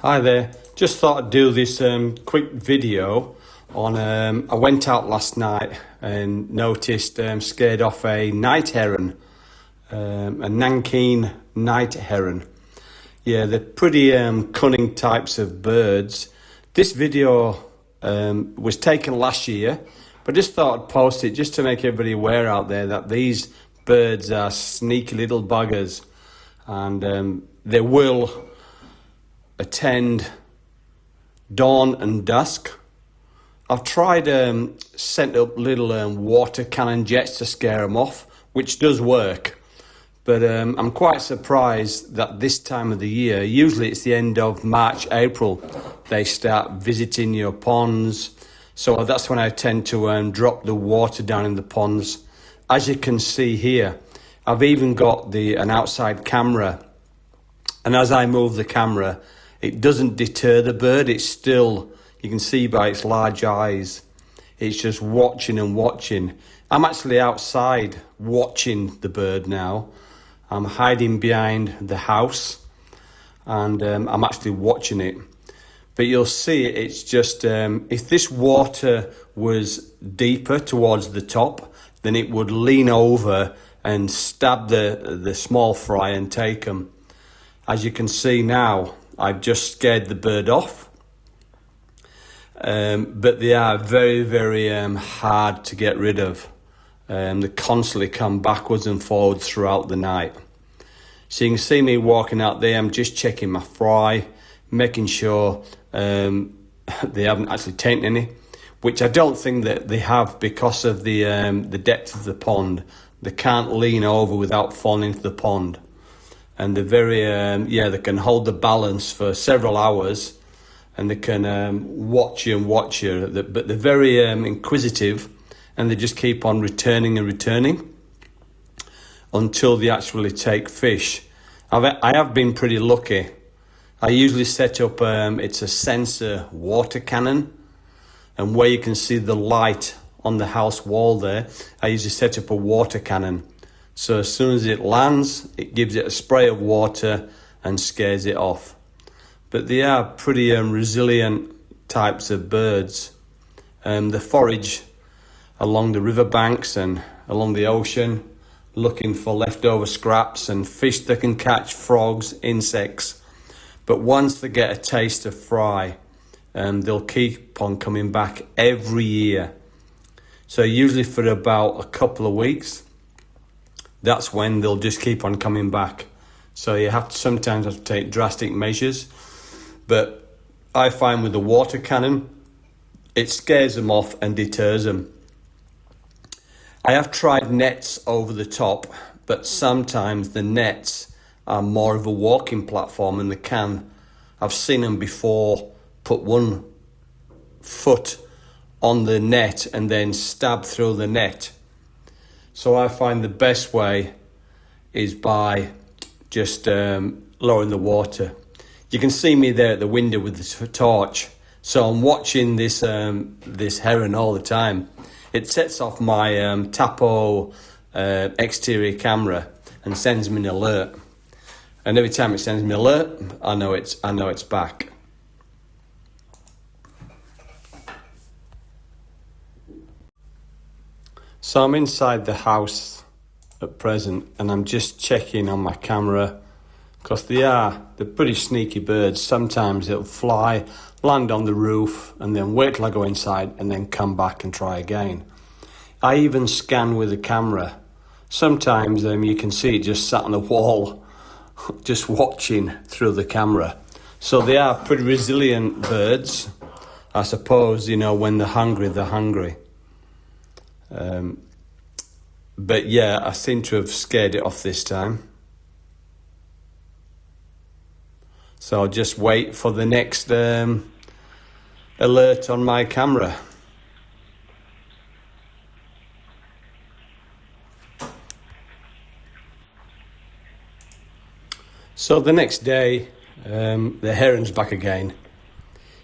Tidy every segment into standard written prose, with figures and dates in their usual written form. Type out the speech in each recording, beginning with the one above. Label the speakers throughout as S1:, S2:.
S1: Hi there, just thought I'd do this quick video on, I went out last night and noticed, scared off a night heron, a Nankeen night heron. Yeah, they're pretty cunning types of birds. This video was taken last year, but just thought I'd post it just to make everybody aware out there that these birds are sneaky little buggers, and they will attend dawn and dusk. I've tried sent up little water cannon jets to scare them off, which does work, but I'm quite surprised that this time of the year, usually it's the end of March, April, they start visiting your ponds. So that's when I tend to drop the water down in the ponds. As you can see here, I've even got an outside camera, and as I move the camera, it doesn't deter the bird. It's still, you can see by its large eyes, it's just watching and watching. I'm actually outside watching the bird now. I'm hiding behind the house, and I'm actually watching it. But you'll see it's just, if this water was deeper towards the top, then it would lean over and stab the small fry and take them. As you can see now, I've just scared the bird off, but they are very, very hard to get rid of. They constantly come backwards and forwards throughout the night. So you can see me walking out there. I'm just checking my fry, making sure they haven't actually taken any, which I don't think that they have because of the depth of the pond. They can't lean over without falling into the pond. And they're very, they can hold the balance for several hours, and they can watch you, but they're very inquisitive, and they just keep on returning and returning until they actually take fish. I have been pretty lucky. I usually set up, it's a sensor water cannon, and where you can see the light on the house wall there, I usually set up a water cannon. So as soon as it lands, it gives it a spray of water and scares it off. But they are pretty resilient types of birds. They forage along the riverbanks and along the ocean, looking for leftover scraps and fish that can catch, frogs, insects. But once they get a taste of fry, they'll keep on coming back every year. So usually for about a couple of weeks, that's when they'll just keep on coming back. So you sometimes have to take drastic measures. But I find with the water cannon, it scares them off and deters them. I have tried nets over the top, but sometimes the nets are more of a walking platform than the can. I've seen them before put one foot on the net and then stab through the net. So I find the best way is by just lowering the water. You can see me there at the window with the torch. So I'm watching this heron all the time. It sets off my Tapo exterior camera and sends me an alert. And every time it sends me an alert, I know it's back. So I'm inside the house at present, and I'm just checking on my camera because they're pretty sneaky birds. Sometimes it'll fly, land on the roof, and then wait till I go inside and then come back and try again. I even scan with the camera. Sometimes you can see it just sat on the wall, just watching through the camera. So they are pretty resilient birds. I suppose, when they're hungry, they're hungry. But yeah, I seem to have scared it off this time. So I'll just wait for the next alert on my camera. So the next day, the heron's back again.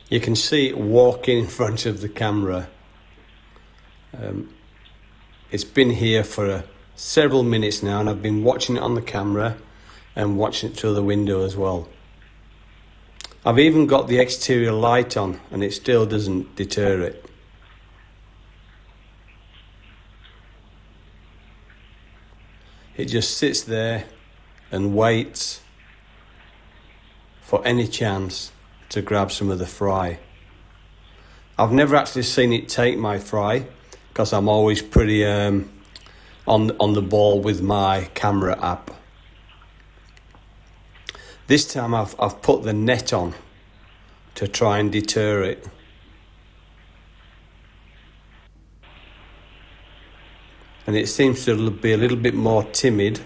S1: You can see it walking in front of the camera. It's been here for several minutes now, and I've been watching it on the camera and watching it through the window as well. I've even got the exterior light on and it still doesn't deter it. It just sits there and waits for any chance to grab some of the fry. I've never actually seen it take my fry because I'm always pretty on the ball with my camera app. This time I've put the net on to try and deter it. And it seems to be a little bit more timid.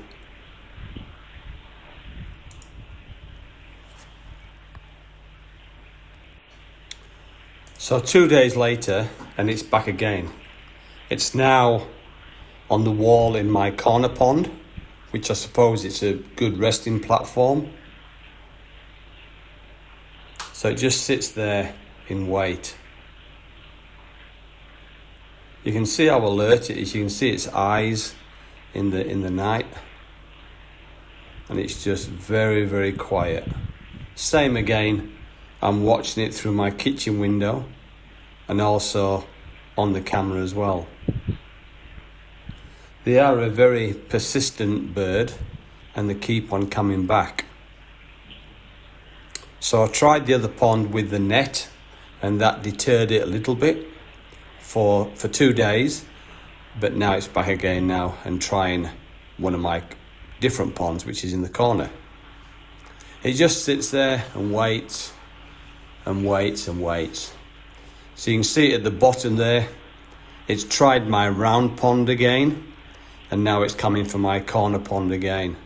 S1: So 2 days later, and it's back again. It's now on the wall in my corner pond, which I suppose it's a good resting platform. So it just sits there in wait. You can see how alert it is. You can see its eyes in the night, and it's just very, very quiet. Same again, I'm watching it through my kitchen window and also on the camera as well. They are a very persistent bird and they keep on coming back. So I tried the other pond with the net and that deterred it a little bit for 2 days, but now it's back again now and trying one of my different ponds, which is in the corner. It just sits there and waits and waits and waits. So you can see at the bottom there, it's tried my round pond again, and now it's coming for my corner pond again.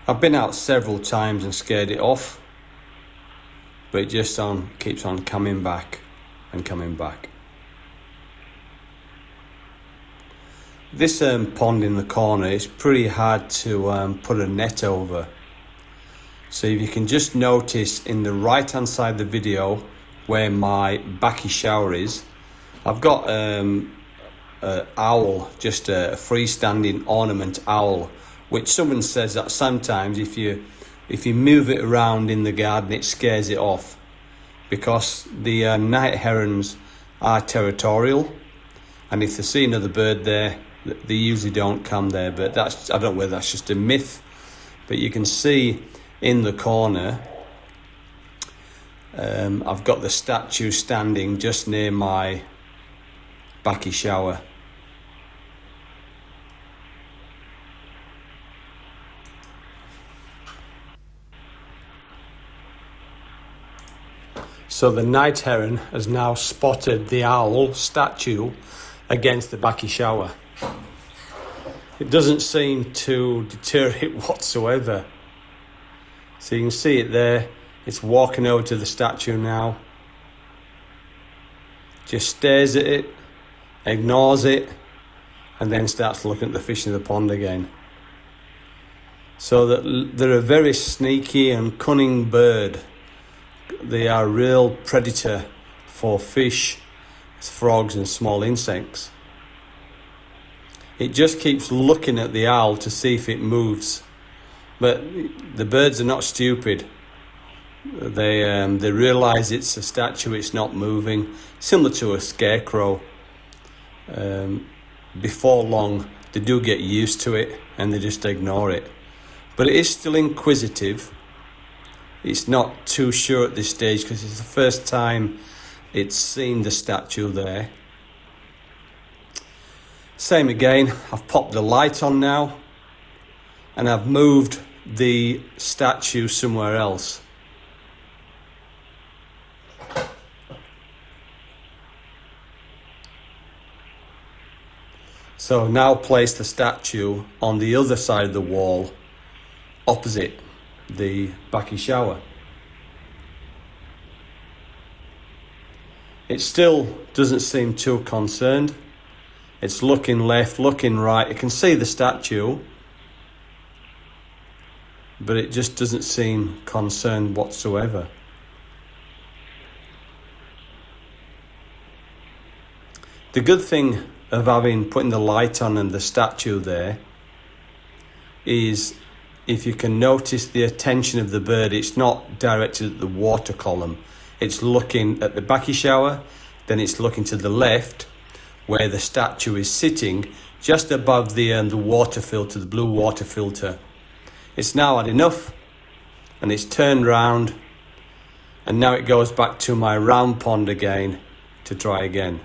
S1: I've been out several times and scared it off, but it just keeps on coming back and coming back. This pond in the corner is pretty hard to put a net over. So if you can just notice in the right hand side of the video where my backy shower is, I've got an owl, just a freestanding ornament owl, which someone says that sometimes if you move it around in the garden it scares it off, because the night herons are territorial, and if they see another bird there they usually don't come there. But I don't know whether that's just a myth, but you can see in the corner I've got the statue standing just near my backy shower. So the night heron has now spotted the owl statue against the backy shower. It doesn't seem to deter it whatsoever. So you can see it there. It's walking over to the statue now. Just stares at it, ignores it, and then starts looking at the fish in the pond again. So that they're a very sneaky and cunning bird. They are a real predator for fish, frogs and small insects. It just keeps looking at the owl to see if it moves. But the birds are not stupid. They realise it's a statue, it's not moving. Similar to a scarecrow. Before long, they do get used to it and they just ignore it. But it is still inquisitive. It's not too sure at this stage because it's the first time it's seen the statue there. Same again, I've popped the light on now and I've moved the statue somewhere else. So now place the statue on the other side of the wall opposite the backy shower. It still doesn't seem too concerned. It's looking left, looking right. You can see the statue, but it just doesn't seem concerned whatsoever. The good thing of putting the light on and the statue there is if you can notice the attention of the bird, it's not directed at the water column. It's looking at the backy shower, then it's looking to the left where the statue is sitting, just above the water filter, the blue water filter. It's now had enough and it's turned round, and now it goes back to my round pond again to try again.